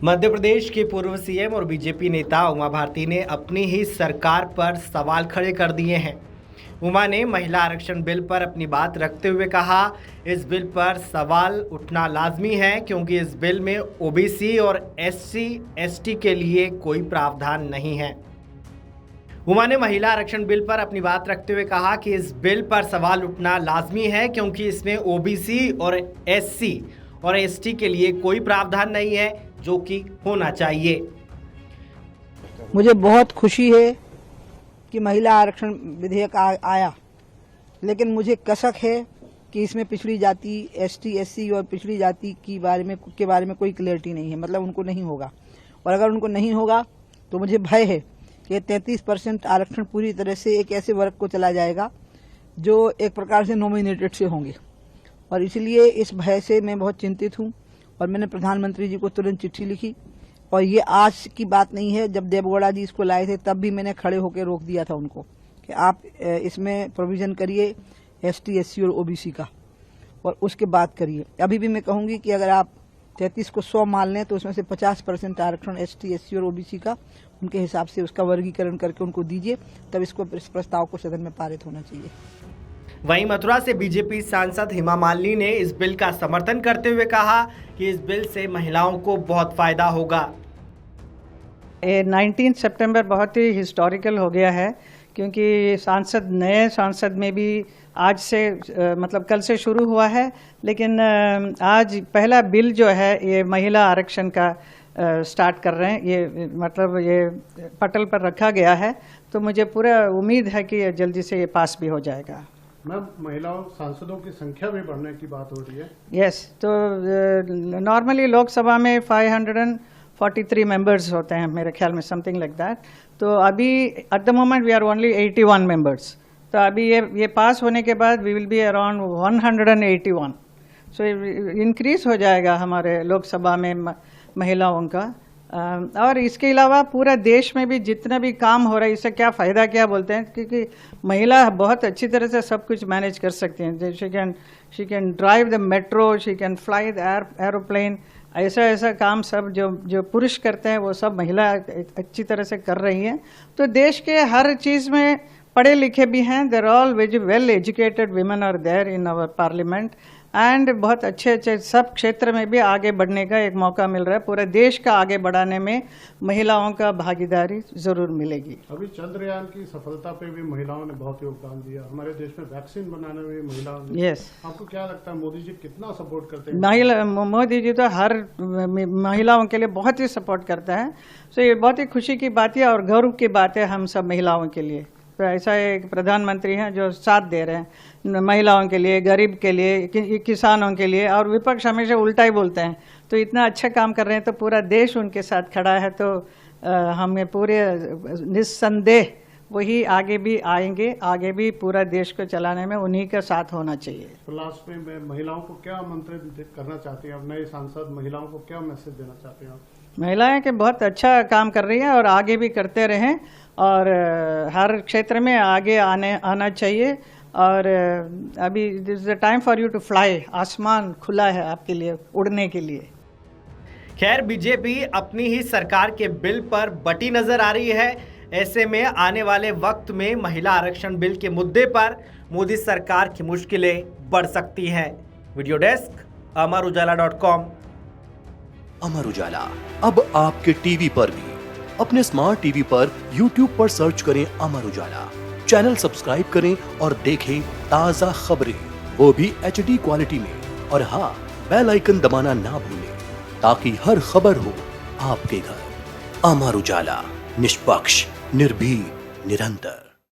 मध्य प्रदेश के पूर्व सीएम और बीजेपी नेता उमा भारती ने अपनी ही सरकार पर सवाल खड़े कर दिए हैं। उमा ने महिला आरक्षण बिल पर अपनी बात रखते हुए कहा, इस बिल पर सवाल उठना लाजमी है क्योंकि इस बिल में ओबीसी और SC/ST के लिए कोई प्रावधान नहीं है। उमा ने महिला आरक्षण बिल पर अपनी बात रखते हुए कहा कि इस बिल पर सवाल उठना लाजमी है क्योंकि इसमें ओबीसी और SC और ST के लिए कोई प्रावधान नहीं है, जो कि होना चाहिए। मुझे बहुत खुशी है कि महिला आरक्षण विधेयक आया, लेकिन मुझे कसक है कि इसमें पिछड़ी जाति ST/SC और पिछड़ी जाति के बारे में कोई क्लैरिटी नहीं है, मतलब उनको नहीं होगा। और अगर उनको नहीं होगा तो मुझे भय है कि 33% आरक्षण पूरी तरह से एक ऐसे वर्ग को चला जाएगा जो एक प्रकार से नॉमिनेटेड से होंगे, और इसलिए इस भय से मैं बहुत चिंतित हूं। और मैंने प्रधानमंत्री जी को तुरंत चिट्ठी लिखी, और ये आज की बात नहीं है, जब देवगौड़ा जी इसको लाए थे तब भी मैंने खड़े होकर रोक दिया था उनको कि आप इसमें प्रोविजन करिए ST/SC और OBC का, और उसके बाद करिए। अभी भी मैं कहूंगी कि अगर आप 33 को 100 मान लें तो उसमें से 50% आरक्षण ST/SC और OBC का उनके हिसाब से उसका वर्गीकरण करके उनको दीजिए, तब इस प्रस्ताव को सदन में पारित होना चाहिए। वहीं मथुरा से बीजेपी सांसद हेमा मालिनी ने इस बिल का समर्थन करते हुए कहा कि इस बिल से महिलाओं को बहुत फायदा होगा। 19 सितंबर बहुत ही हिस्टोरिकल हो गया है, क्योंकि नए सांसद में भी आज से मतलब कल से शुरू हुआ है, लेकिन आज पहला बिल जो है ये महिला आरक्षण का स्टार्ट कर रहे हैं। ये मतलब ये पटल पर रखा गया है, तो मुझे पूरा उम्मीद है कि जल्दी से ये पास भी हो जाएगा। मैम, महिलाओं सांसदों की संख्या भी बढ़ने की बात हो रही है। यस, तो नॉर्मली लोकसभा में 543 मेंबर्स होते हैं मेरे ख्याल में, समथिंग लाइक दैट। तो अभी at the moment we are only 81 members. तो अभी ये पास होने के बाद we will be around 181। So increase हो जाएगा हमारे लोकसभा में महिलाओं का। और इसके अलावा पूरा देश में भी जितना भी काम हो रहा है, इससे क्या फ़ायदा क्या बोलते हैं, क्योंकि महिला बहुत अच्छी तरह से सब कुछ मैनेज कर सकती हैं। She can drive the metro, she can fly the aeroplane. ऐसा काम सब जो पुरुष करते हैं वो सब महिला अच्छी तरह से कर रही हैं। तो देश के हर चीज़ में पढ़े लिखे भी हैं। There all well educated women are there in our parliament, and बहुत अच्छे सब क्षेत्र में भी आगे बढ़ने का एक मौका मिल रहा है। पूरे देश का आगे बढ़ाने में महिलाओं का भागीदारी जरूर मिलेगी। अभी चंद्रयान की सफलता पे भी महिलाओं ने बहुत योगदान दिया। हमारे देश में वैक्सीन बनाने में भी महिलाओं ने। यस, आपको क्या लगता है मोदी जी कितना सपोर्ट करते हैं? मोदी जी तो हर महिलाओं के लिए बहुत ही सपोर्ट करता है। सो ये बहुत ही खुशी की बात है और गर्व की बात है हम सब महिलाओं के लिए। तो ऐसा एक प्रधानमंत्री हैं जो साथ दे रहे हैं महिलाओं के लिए, गरीब के लिए, किसानों के लिए, और विपक्ष हमेशा उल्टा ही बोलते हैं। तो इतना अच्छा काम कर रहे हैं तो पूरा देश उनके साथ खड़ा है। तो हमें पूरे निस्संदेह वही आगे भी आएंगे, आगे भी पूरा देश को चलाने में उन्हीं का साथ होना चाहिए। फिलॉसफी में महिलाओं को क्या मंत्रित करना चाहती हैं? अब नए सांसद महिलाओं को क्या मैसेज देना चाहते हैं? महिलाएं के बहुत अच्छा काम कर रही हैं और आगे भी करते रहें, और हर क्षेत्र में आगे आना चाहिए। और अभी this is the time for you to fly. आसमान खुला है आपके लिए उड़ने के लिए। खैर, बीजेपी अपनी ही सरकार के बिल पर बटी नजर आ रही है। ऐसे में आने वाले वक्त में महिला आरक्षण बिल के मुद्दे पर मोदी सरकार की मुश्किलें बढ़ सकती हैं। Video desk अमरुजाला.com। अमर उजाला अब आपके टीवी पर भी। अपने स्मार्ट टीवी पर YouTube पर सर्च करें अमर उजाला, चैनल सब्सक्राइब करें और देखें ताजा खबरें, वो भी HD क्वालिटी में। और हाँ, बेल आइकन दबाना ना भूलें ताकि हर खबर हो आपके घर। अमर उजाला, निष्पक्ष, निर्भीक, निरंतर।